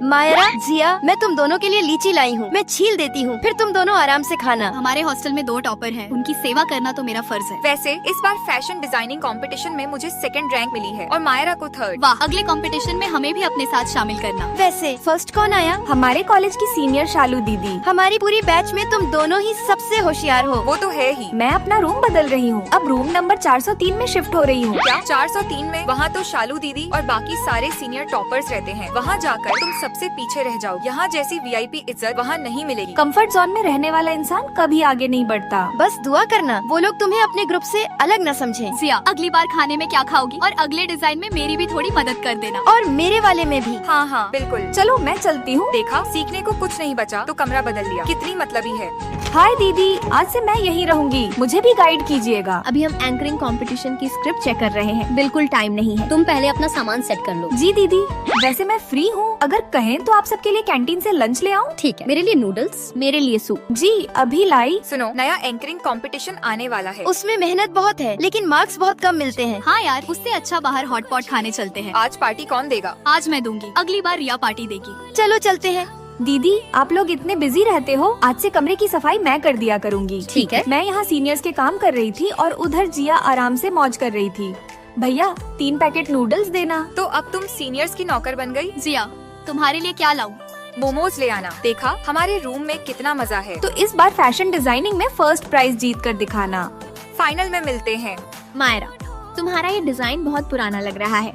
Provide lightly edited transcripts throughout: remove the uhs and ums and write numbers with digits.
मायरा, जिया, मैं तुम दोनों के लिए लीची लाई हूँ। मैं छील देती हूँ, फिर तुम दोनों आराम से खाना। हमारे हॉस्टल में 2 टॉपर हैं, उनकी सेवा करना तो मेरा फर्ज है। वैसे इस बार फैशन डिजाइनिंग कंपटीशन में मुझे 2nd रैंक मिली है और मायरा को 3rd। वाह, अगले कंपटीशन में हमें भी अपने साथ शामिल करना। वैसे फर्स्ट कौन आया? हमारे कॉलेज की सीनियर शालू दीदी। हमारी पूरी बैच में तुम दोनों ही सबसे होशियार हो। वो तो है ही। मैं अपना रूम बदल रही हूँ, अब रूम नंबर 403 में शिफ्ट हो रही हूँ। क्या 403 में? वहाँ तो शालू दीदी और बाकी सारे सीनियर टॉपर्स रहते हैं। वहाँ जाकर तुम सबसे पीछे रह जाओ। यहाँ जैसी VIP इज्जत वहाँ नहीं मिलेगी। कंफर्ट जोन में रहने वाला इंसान कभी आगे नहीं बढ़ता। बस दुआ करना वो लोग तुम्हें अपने ग्रुप से अलग न समझें। जिया, अगली बार खाने में क्या खाओगी और अगले डिजाइन में मेरी भी थोड़ी मदद कर देना। और मेरे वाले में भी। हाँ हाँ बिल्कुल। चलो मैं चलती हूँ। देखा, सीखने को कुछ नहीं बचा तो कमरा बदल लिया। कितनी मतलबी है। हाय दीदी, आज से मैं यहीं रहूंगी, मुझे भी गाइड कीजिएगा। अभी हम एंकरिंग कंपटीशन की स्क्रिप्ट चेक कर रहे हैं, बिल्कुल टाइम नहीं है। तुम पहले अपना सामान सेट कर लो। जी दीदी, वैसे मैं फ्री हूँ, अगर कहें तो आप सबके लिए कैंटीन से लंच ले आऊँ? ठीक है, मेरे लिए नूडल्स, मेरे लिए सूप। जी अभी लाई। सुनो, नया एंकरिंग कंपटीशन आने वाला है। उसमें मेहनत बहुत है, लेकिन मार्क्स बहुत कम मिलते हैं। हाँ यार, उससे अच्छा बाहर हॉट पॉट खाने चलते हैं। आज पार्टी कौन देगा? आज मैं दूंगी, अगली बार रिया पार्टी देगी। चलो चलते हैं। दीदी आप लोग इतने बिजी रहते हो, आज से कमरे की सफाई मैं कर दिया करूँगी। ठीक है। मैं यहाँ सीनियर्स के काम कर रही थी और उधर जिया आराम से मौज कर रही थी। भैया 3 पैकेट नूडल्स देना। तो अब तुम सीनियर्स की नौकर बन गई। जिया, तुम्हारे लिए क्या लाऊं? मोमोज ले आना। देखा, हमारे रूम में कितना मजा है। तो इस बार फैशन डिजाइनिंग में फर्स्ट प्राइज जीत कर दिखाना। फाइनल में मिलते हैं। मायरा, तुम्हारा ये डिजाइन बहुत पुराना लग रहा है,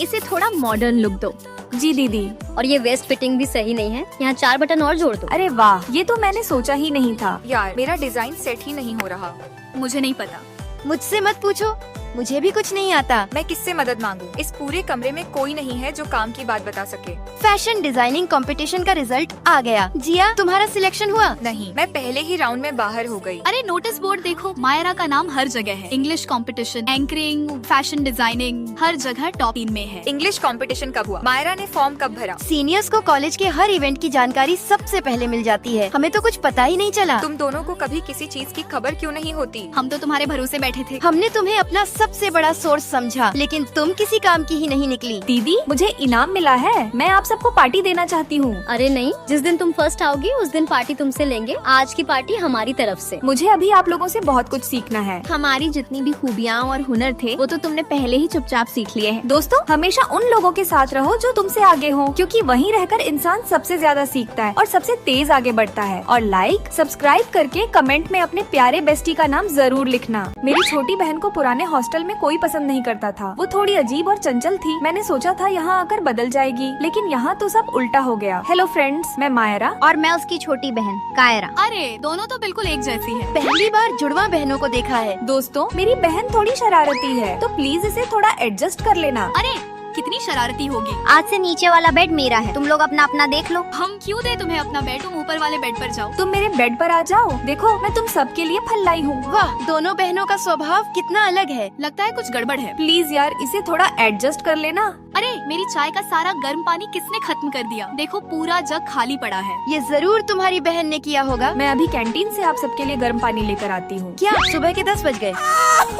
इसे थोड़ा मॉडर्न लुक दो। जी दीदी। और ये वेस्ट फिटिंग भी सही नहीं है, यहाँ 4 बटन और जोड़ दो। अरे वाह, ये तो मैंने सोचा ही नहीं था। यार मेरा डिजाइन सेट ही नहीं हो रहा। मुझे नहीं पता। मुझसे मत पूछो, मुझे भी कुछ नहीं आता। मैं किससे मदद मांगू? इस पूरे कमरे में कोई नहीं है जो काम की बात बता सके। फैशन डिजाइनिंग कंपटीशन का रिजल्ट आ गया। जिया, तुम्हारा सिलेक्शन हुआ? नहीं, मैं पहले ही राउंड में बाहर हो गई। अरे नोटिस बोर्ड देखो, मायरा का नाम हर जगह है। English competition, anchoring, fashion designing, हर जगह टॉप 3 में है। इंग्लिश कंपटीशन कब हुआ? मायरा ने फॉर्म कब भरा? सीनियर्स को कॉलेज के हर इवेंट की जानकारी सबसे पहले मिल जाती है, हमें तो कुछ पता ही नहीं चला। तुम दोनों को कभी किसी चीज की खबर क्यों नहीं होती? हम तो तुम्हारे भरोसे बैठे थे। हमने तुम्हें अपना सबसे बड़ा सोर्स समझा, लेकिन तुम किसी काम की ही नहीं निकली। दीदी मुझे इनाम मिला है, मैं आप सबको पार्टी देना चाहती हूँ। अरे नहीं, जिस दिन तुम फर्स्ट आओगी उस दिन पार्टी तुमसे लेंगे। आज की पार्टी हमारी तरफ से। मुझे अभी आप लोगों से बहुत कुछ सीखना है। हमारी जितनी भी खूबियाँ और हुनर थे वो तो तुमने पहले ही चुपचाप सीख लिए हैं। दोस्तों हमेशा उन लोगों के साथ रहो जो तुमसे आगे हो, क्योंकि वहीं रहकर इंसान सबसे ज्यादा सीखता है और सबसे तेज आगे बढ़ता है। और लाइक सब्सक्राइब करके कमेंट में अपने प्यारे बेस्टी का नाम जरूर लिखना। मेरी छोटी बहन को पुराने हॉस्टल में कोई पसंद नहीं करता था, वो थोड़ी अजीब और चंचल थी। मैंने सोचा था यहाँ आकर बदल जाएगी, लेकिन यहाँ तो सब उल्टा हो गया। हेलो फ्रेंड्स, मैं मायरा और मैं उसकी छोटी बहन कायरा। अरे दोनों तो बिल्कुल एक जैसी है। पहली बार जुड़वा बहनों को देखा है। दोस्तों मेरी बहन थोड़ी शरारती है, तो प्लीज इसे थोड़ा एडजस्ट कर लेना। अरे कितनी शरारती होगी। आज से नीचे वाला बेड मेरा है, तुम लोग अपना अपना देख लो। हम क्यों दे तुम्हें अपना बेड? तुम ऊपर वाले बेड पर जाओ। तुम मेरे बेड पर आ जाओ, देखो मैं तुम सबके लिए फल लाई हूँ। वाह, दोनों बहनों का स्वभाव कितना अलग है। लगता है कुछ गड़बड़ है। प्लीज यार इसे थोड़ा एडजस्ट कर लेना। अरे मेरी चाय का सारा गर्म पानी किसने खत्म कर दिया? देखो पूरा जग खाली पड़ा है। ये जरूर तुम्हारी बहन ने किया होगा। मैं अभी कैंटीन से आप सबके लिए गर्म पानी लेकर आती हूँ। क्या सुबह के 10 बज गए?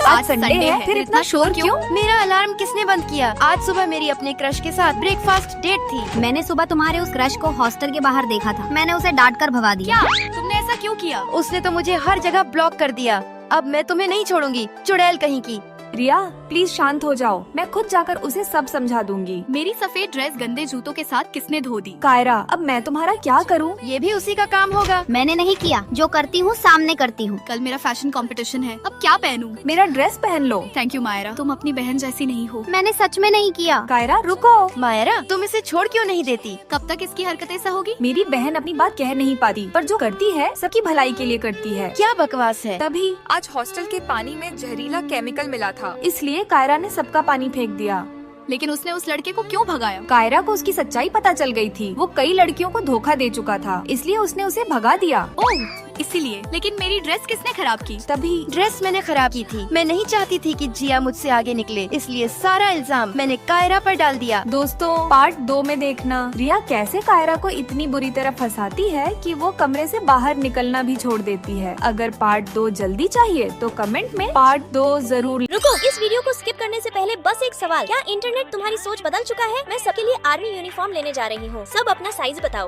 आज संडे है, फिर इतना शोर क्यों? मेरा अलार्म किसने बंद किया? आज सुबह मेरी अपने क्रश के साथ ब्रेकफास्ट डेट थी। मैंने सुबह तुम्हारे उस क्रश को हॉस्टल के बाहर देखा था, मैंने उसे डांट कर भगा दिया। क्या तुमने ऐसा क्यों किया? उसने तो मुझे हर जगह ब्लॉक कर दिया। अब मैं तुम्हें नहीं छोड़ूंगी, चुड़ैल कहीं की। रिया प्लीज शांत हो जाओ, मैं खुद जाकर उसे सब समझा दूंगी। मेरी सफेद ड्रेस गंदे जूतों के साथ किसने धो दी? कायरा अब मैं तुम्हारा क्या करूँ? ये भी उसी का काम होगा। मैंने नहीं किया, जो करती हूँ सामने करती हूँ। कल मेरा फैशन कंपटीशन है, अब क्या पहनूं? मेरा ड्रेस पहन लो। थैंक यू मायरा, तुम अपनी बहन जैसी नहीं हो। मैंने सच में नहीं किया। कायरा रुको। मायरा, तुम इसे छोड़ क्यों नहीं देती? कब तक इसकी हरकतें सहोगी? मेरी बहन अपनी बात कह नहीं पाती, पर जो करती है सबकी भलाई के लिए करती है। क्या बकवास है। तभी आज हॉस्टल के पानी में जहरीला केमिकल मिला था, इसलिए कायरा ने सबका पानी फेंक दिया। लेकिन उसने उस लड़के को क्यों भगाया? कायरा को उसकी सच्चाई पता चल गई थी, वो कई लड़कियों को धोखा दे चुका था, इसलिए उसने उसे भगा दिया। ओह, इसीलिए। लेकिन मेरी ड्रेस किसने खराब की? तभी ड्रेस मैंने खराब की थी। मैं नहीं चाहती थी कि जिया मुझसे आगे निकले, इसलिए सारा इल्जाम मैंने कायरा पर डाल दिया। दोस्तों पार्ट 2 में देखना रिया कैसे कायरा को इतनी बुरी तरह फंसाती है कि वो कमरे से बाहर निकलना भी छोड़ देती है। अगर पार्ट 2 जल्दी चाहिए तो कमेंट में पार्ट 2 जरूर। रुको, इस वीडियो को स्किप करने से पहले बस एक सवाल, क्या इंटरनेट तुम्हारी सोच बदल चुका है? मैं सबके लिए आर्मी यूनिफॉर्म लेने जा रही हूँ। सब अपना साइज बताओ।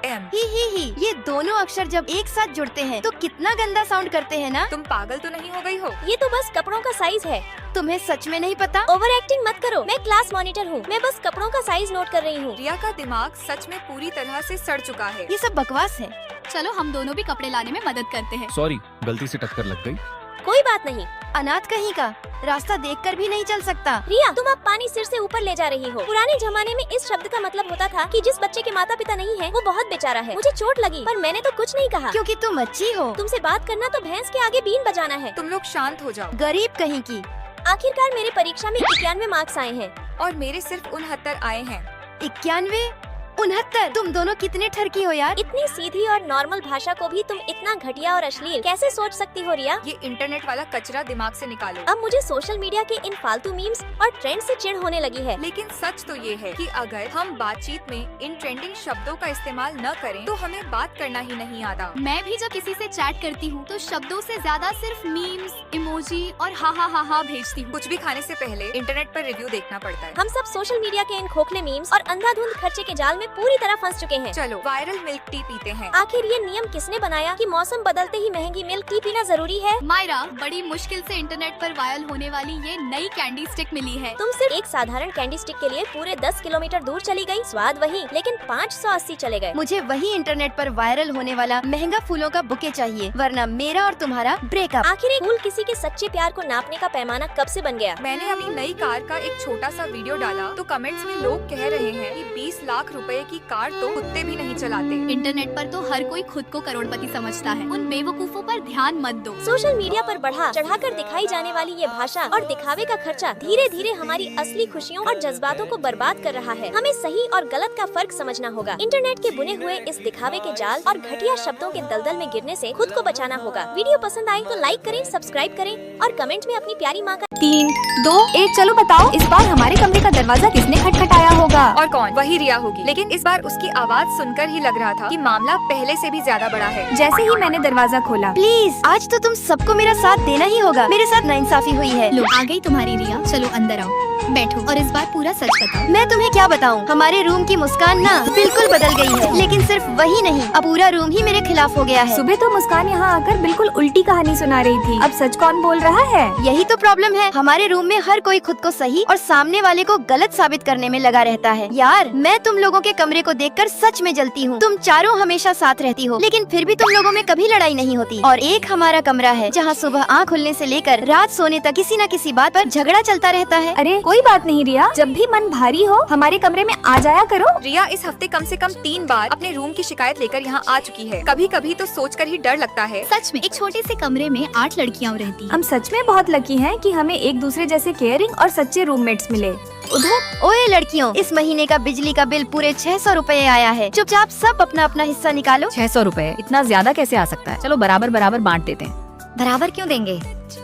M। ही ये दोनों अक्षर जब एक साथ जुड़ते हैं तो कितना गंदा साउंड करते हैं ना। तुम पागल तो नहीं हो गई हो? ये तो बस कपड़ों का साइज है। तुम्हें सच में नहीं पता? ओवर एक्टिंग मत करो, मैं क्लास मॉनिटर हूँ। मैं बस कपड़ों का साइज नोट कर रही हूँ। रिया का दिमाग सच में पूरी तरह से सड़ चुका है। ये सब बकवास है। चलो हम दोनों भी कपड़े लाने में मदद करते हैं। सॉरी, गलती से टक्कर लग गई। कोई बात नहीं। अनाथ कहीं का, रास्ता देखकर भी नहीं चल सकता। रिया, तुम अब पानी सिर से ऊपर ले जा रही हो। पुराने जमाने में इस शब्द का मतलब होता था कि जिस बच्चे के माता पिता नहीं है वो बहुत बेचारा है। मुझे चोट लगी पर मैंने तो कुछ नहीं कहा। क्योंकि तुम अच्छी हो। तुमसे बात करना तो भैंस के आगे बीन बजाना है। तुम लोग शांत हो जाओ। गरीब कहीं की। आखिरकार मेरी परीक्षा में 91 मार्क्स आए हैं। और मेरे सिर्फ 69 आए हैं। 91, 69। तुम दोनों कितने ठरकी हो यार। इतनी सीधी और नॉर्मल भाषा को भी तुम इतना घटिया और अश्लील कैसे सोच सकती हो रिया? ये इंटरनेट वाला कचरा दिमाग से निकालो। अब मुझे सोशल मीडिया के इन फालतू मीम्स और ट्रेंड से चिढ़ होने लगी है। लेकिन सच तो ये है कि अगर हम बातचीत में इन ट्रेंडिंग शब्दों का इस्तेमाल न करें तो हमें बात करना ही नहीं आता। मैं भी जब किसी से चैट करती हूँ तो शब्दों से ज्यादा सिर्फ मीम्स, इमोजी और हा हा भेजती हूँ। कुछ भी खाने से पहले इंटरनेट पर रिव्यू देखना पड़ता है। हम सब सोशल मीडिया के इन खोखले मीम्स और अंधाधुंध खर्चे के जाल में पूरी तरह फंस चुके हैं। चलो वायरल मिल्क टी पीते हैं। आखिर ये नियम किसने बनाया कि मौसम बदलते ही महंगी मिल्क टी पीना जरूरी है? मायरा, बड़ी मुश्किल से इंटरनेट पर वायरल होने वाली ये नई कैंडी स्टिक मिली है। तुम सिर्फ एक साधारण कैंडी स्टिक के लिए पूरे 10 किलोमीटर दूर चली गई। स्वाद वही, लेकिन 580 चले गए। मुझे वही इंटरनेट पर वायरल होने वाला महंगा फूलों का बुके चाहिए, वरना मेरा और तुम्हारा ब्रेकअप। आखिर एक फूल किसी के सच्चे प्यार को नापने का पैमाना कब से बन गया? मैंने अपनी नई कार का एक छोटा सा वीडियो डाला तो कमेंट्स में लोग कह रहे हैं कि 20 लाख रुपए की कार तो कुत्ते भी नहीं चलाते। इंटरनेट पर तो हर कोई खुद को करोड़पति समझता है। उन बेवकूफों पर ध्यान मत दो। सोशल मीडिया पर बढ़ा चढ़ाकर दिखाई जाने वाली ये भाषा और दिखावे का खर्चा धीरे धीरे हमारी असली खुशियों और जज्बातों को बर्बाद कर रहा है। हमें सही और गलत का फर्क समझना होगा। इंटरनेट के बुने हुए इस दिखावे के जाल और घटिया शब्दों के दलदल में गिरने से खुद को बचाना होगा। वीडियो पसंद आए तो लाइक करें, सब्सक्राइब करें और कमेंट में अपनी प्यारी माँ का 3, 2, 1 चलो बताओ इस बार हमारे कमरे का दरवाजा किसने खटखटाया होगा? और कौन? वही रिया होगी। लेकिन इस बार उसकी आवाज सुनकर ही लग रहा था कि मामला पहले से भी ज्यादा बड़ा है। जैसे ही मैंने दरवाजा खोला, प्लीज आज तो तुम सबको मेरा साथ देना ही होगा। मेरे साथ नाइंसाफी हुई है। लो आ गई तुम्हारी रिया, चलो अंदर आओ, बैठो और इस बार पूरा सच बताओ। मैं तुम्हें क्या बताऊं, हमारे रूम की मुस्कान ना बिल्कुल बदल गई है। लेकिन सिर्फ वही नहीं, अब पूरा रूम ही मेरे खिलाफ हो गया है। सुबह तो मुस्कान यहाँ आकर बिल्कुल उल्टी कहानी सुना रही थी, अब सच कौन बोल रहा है? यही तो प्रॉब्लम है, हमारे रूम में हर कोई खुद को सही और सामने वाले को गलत साबित करने में लगा रहता है। यार मैं तुम लोगों के कमरे को देखकर सच में जलती हूँ। तुम चारों हमेशा साथ रहती हो, लेकिन फिर भी तुम लोगों में कभी लड़ाई नहीं होती। और एक हमारा कमरा है जहाँ सुबह आँख खुलने से लेकर रात सोने तक किसी न किसी बात पर झगड़ा चलता रहता है। अरे कोई बात नहीं रिया, जब भी मन भारी हो हमारे कमरे में आ जाया करो। रिया इस हफ्ते कम से कम 3 बार अपने रूम की शिकायत लेकर यहाँ आ चुकी है। कभी कभी तो सोचकर ही डर लगता है। सच में एक छोटे से कमरे में 8 लड़कियाँ रहती हैं। हम सच में बहुत लकी हैं कि हमें एक दूसरे जैसे केयरिंग और सच्चे रूममेट्स मिले। उधर ओए लड़कियों, इस महीने का बिजली का बिल पूरे 600 रुपए आया है। चुपचाप सब अपना अपना हिस्सा निकालो। 600 रुपए इतना ज्यादा कैसे आ सकता है? चलो बराबर बराबर बांट देते हैं। बराबर क्यों देंगे?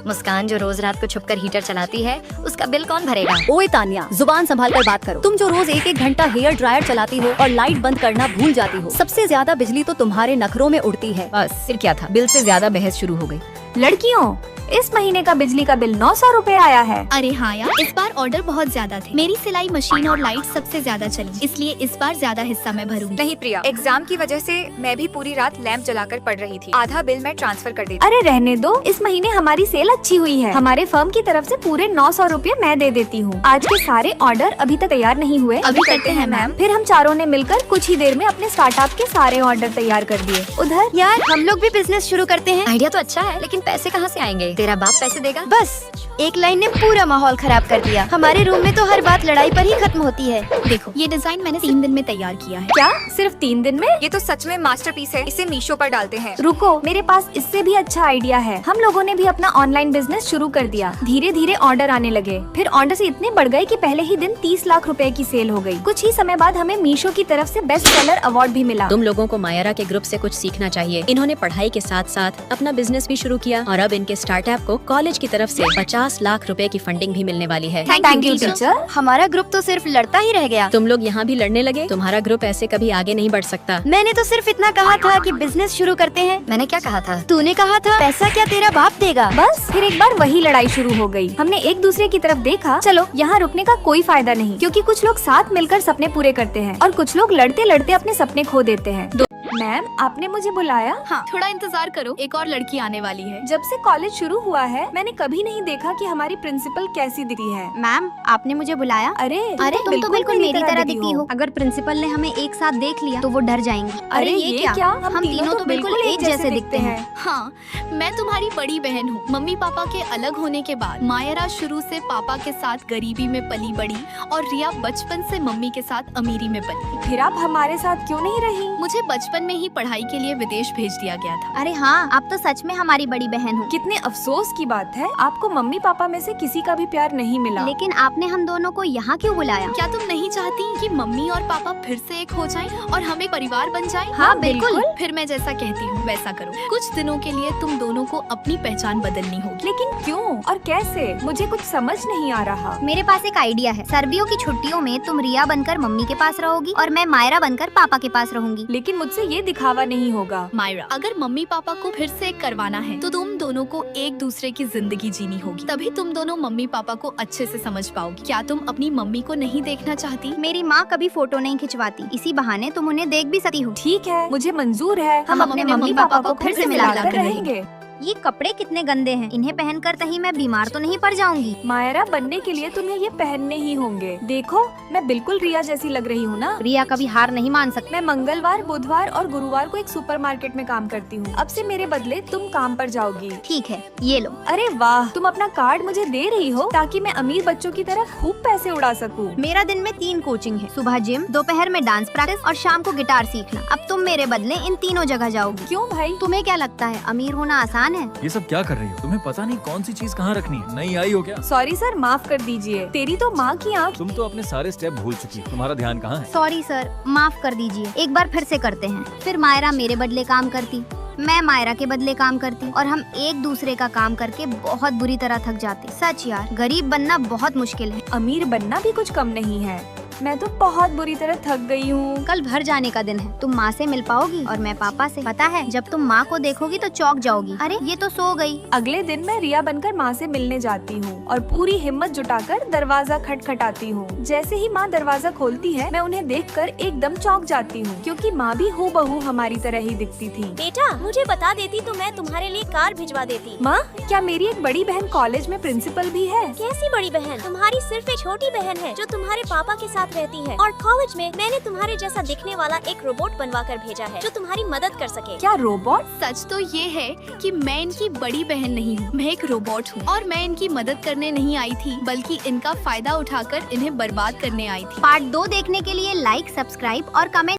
मुस्कान जो रोज रात को छुपकर हीटर चलाती है उसका बिल कौन भरेगा? ओए तानिया, जुबान संभाल कर बात करो। तुम जो रोज 1-1 घंटा हेयर ड्रायर चलाती हो और लाइट बंद करना भूल जाती हो, सबसे ज्यादा बिजली तो तुम्हारे नखरों में उड़ती है। बस फिर क्या था, बिल से ज्यादा बहस शुरू हो गई। लड़कियों, इस महीने का बिजली का बिल 900 रुपए आया है। अरे हाँ यार, इस बार ऑर्डर बहुत ज्यादा थे। मेरी सिलाई मशीन और लाइट सबसे ज्यादा चली, इसलिए इस बार ज्यादा हिस्सा मैं भरूंगी। नहीं प्रिया, एग्जाम की वजह से मैं भी पूरी रात लैंप जलाकर पढ़ रही थी। आधा बिल मैं ट्रांसफर कर देती। अरे रहने दो, इस महीने हमारी सेल अच्छी हुई है। हमारे फर्म की तरफ से पूरे 900 रुपए मैं दे देती हूँ। आज के सारे ऑर्डर अभी तक तैयार नहीं हुए। अभी करते हैं मैम। फिर हम चारों ने मिलकर कुछ ही देर में अपने स्टार्टअप के सारे ऑर्डर तैयार कर दिए। उधर यार हम लोग भी बिजनेस शुरू करते हैं। आइडिया तो अच्छा है, लेकिन पैसे कहाँ से आएंगे? तेरा बाप पैसे देगा? बस एक लाइन ने पूरा माहौल खराब कर दिया। हमारे रूम में तो हर बात लड़ाई पर ही खत्म होती है। देखो, ये डिजाइन मैंने 3 दिन में तैयार किया है। क्या सिर्फ 3 दिन में? ये तो सच में मास्टरपीस है। इसे मीशो पर डालते हैं। रुको, मेरे पास इससे भी अच्छा आइडिया है। हम लोगों ने भी अपना ऑनलाइन बिजनेस शुरू कर दिया। धीरे धीरे ऑर्डर आने लगे, फिर ऑर्डर इतने बढ़ गए कि पहले ही दिन 30 लाख रुपए की सेल हो गई। कुछ ही समय बाद हमें मीशो की तरफ से बेस्ट सेलर अवार्ड भी मिला। तुम लोगों को मायरा के ग्रुप से कुछ सीखना चाहिए। इन्होंने पढ़ाई के साथ साथ अपना बिजनेस भी शुरू किया और अब इनके स्टार्टअप को कॉलेज की तरफ से 50 लाख रुपए की फंडिंग भी मिलने वाली है। Thank you teacher. हमारा ग्रुप तो सिर्फ लड़ता ही रह गया। तुम लोग यहाँ भी लड़ने लगे? तुम्हारा ग्रुप ऐसे कभी आगे नहीं बढ़ सकता। मैंने तो सिर्फ इतना कहा था कि बिजनेस शुरू करते हैं। मैंने क्या कहा था? तूने कहा था पैसा क्या तेरा बाप देगा। बस फिर एक बार वही लड़ाई शुरू हो गई। हमने एक दूसरे की तरफ देखा, चलो यहाँ रुकने का कोई फायदा नहीं, क्योंकि कुछ लोग साथ मिलकर सपने पूरे करते हैं और कुछ लोग लड़ते लड़ते अपने सपने खो देते हैं। मैम, आपने मुझे बुलाया? हाँ, थोड़ा इंतजार करो, एक और लड़की आने वाली है। जब से कॉलेज शुरू हुआ है मैंने कभी नहीं देखा कि हमारी प्रिंसिपल कैसी दिखती है। मैम, आपने मुझे बुलाया? अरे तुम तो बिल्कुल मेरी तरह दिखती हो। अगर प्रिंसिपल ने हमें एक साथ देख लिया तो वो डर जाएंगी। अरे ये क्या? हम तीनों तो बिल्कुल एक जैसे दिखते हैं। हाँ, मैं तुम्हारी बड़ी बहन हूँ। मम्मी पापा के अलग होने के बाद मायरा शुरू से पापा के साथ गरीबी में पली बड़ी और रिया बचपन से मम्मी के साथ अमीरी में पली। फिर आप हमारे साथ क्यों नहीं रही? मुझे बचपन में ही पढ़ाई के लिए विदेश भेज दिया गया था। अरे हाँ, आप तो सच में हमारी बड़ी बहन हो। कितने अफसोस की बात है, आपको मम्मी पापा में से किसी का भी प्यार नहीं मिला। लेकिन आपने हम दोनों को यहाँ क्यों बुलाया? क्या तुम नहीं चाहती कि मम्मी और पापा फिर से एक हो जाएं और हम एक परिवार बन जाएं? हाँ, बिल्कुल। फिर मैं जैसा कहती हूँ वैसा करो। कुछ दिनों के लिए तुम दोनों को अपनी पहचान बदलनी होगी। लेकिन क्यों और कैसे? मुझे कुछ समझ नहीं आ रहा। मेरे पास एक आइडिया है। सर्दियों की छुट्टियों में तुम रिया बनकर मम्मी के पास रहोगी और मैं मायरा बनकर पापा के पास रहूंगी। लेकिन मुझसे ये दिखावा नहीं होगा। मायरा, अगर मम्मी पापा को फिर से एक करवाना है तो तुम दोनों को एक दूसरे की जिंदगी जीनी होगी। तभी तुम दोनों मम्मी पापा को अच्छे से समझ पाओगी। क्या तुम अपनी मम्मी को नहीं देखना चाहती? मेरी माँ कभी फोटो नहीं खिंचवाती, इसी बहाने तुम उन्हें देख भी सकती हो। ठीक है, मुझे मंजूर है। हम अपने मम्मी पापा को फिर से मिलाकर रहेंगे। ये कपड़े कितने गंदे हैं, इन्हें पहनकर कहीं मैं बीमार तो नहीं पड़ जाऊंगी। मायरा बनने के लिए तुम्हें ये पहनने ही होंगे। देखो, मैं बिल्कुल रिया जैसी लग रही हूँ ना? रिया कभी हार नहीं मान सकती। मैं मंगलवार, बुधवार और गुरुवार को एक सुपरमार्केट में काम करती हूँ। अब से मेरे बदले तुम काम पर जाओगी। ठीक है, ये लो। अरे वाह, तुम अपना कार्ड मुझे दे रही हो ताकि मैं अमीर बच्चों की तरह खूब पैसे उड़ा सकूँ। मेरा दिन में 3 कोचिंग है, सुबह जिम, दोपहर में डांस प्रैक्टिस और शाम को गिटार सीखना। अब तुम मेरे बदले इन तीनों जगह जाओगी। क्यों भाई? तुम्हें क्या लगता है अमीर होना आसान है? ये सब क्या कर रही हो? तुम्हें पता नहीं कौन सी चीज कहाँ रखनी है? नहीं आई हो क्या? सॉरी सर, माफ कर दीजिए। तेरी तो माँ की आँख। तुम तो अपने सारे स्टेप भूल चुकी। तुम्हारा ध्यान कहाँ है? सॉरी सर, माफ कर दीजिए। एक बार फिर से करते हैं। फिर मायरा मेरे बदले काम करती, मैं मायरा के बदले काम करती और हम एक दूसरे का काम करके बहुत बुरी तरह थक जाते। सच यार, गरीब बनना बहुत मुश्किल है। अमीर बनना भी कुछ कम नहीं है। मैं तो बहुत बुरी तरह थक गई हूँ। कल घर जाने का दिन है, तुम माँ से मिल पाओगी और मैं पापा से। पता है, जब तुम माँ को देखोगी तो चौंक जाओगी। अरे ये तो सो गई। अगले दिन मैं रिया बनकर माँ से मिलने जाती हूँ और पूरी हिम्मत जुटाकर दरवाजा खटखटाती हूँ। जैसे ही माँ दरवाजा खोलती है मैं उन्हें देखकर एकदम चौंक जाती हूँ, क्योंकि माँ भी हूबहू हमारी तरह ही दिखती थी। बेटा, मुझे बता देती तो मैं तुम्हारे लिए कार भिजवा देती। माँ, क्या मेरी एक बड़ी बहन कॉलेज में प्रिंसिपल भी है? कैसी बड़ी बहन? तुम्हारी सिर्फ एक छोटी बहन है जो तुम्हारे पापा के साथ रहती है और कॉलेज में मैंने तुम्हारे जैसा दिखने वाला एक रोबोट बनवाकर भेजा है जो तुम्हारी मदद कर सके। क्या रोबोट? सच तो ये है कि मैं इनकी बड़ी बहन नहीं हूँ, मैं एक रोबोट हूँ और मैं इनकी मदद करने नहीं आई थी बल्कि इनका फायदा उठाकर इन्हें बर्बाद करने आई थी। पार्ट 2 देखने के लिए लाइक, सब्सक्राइब और कमेंट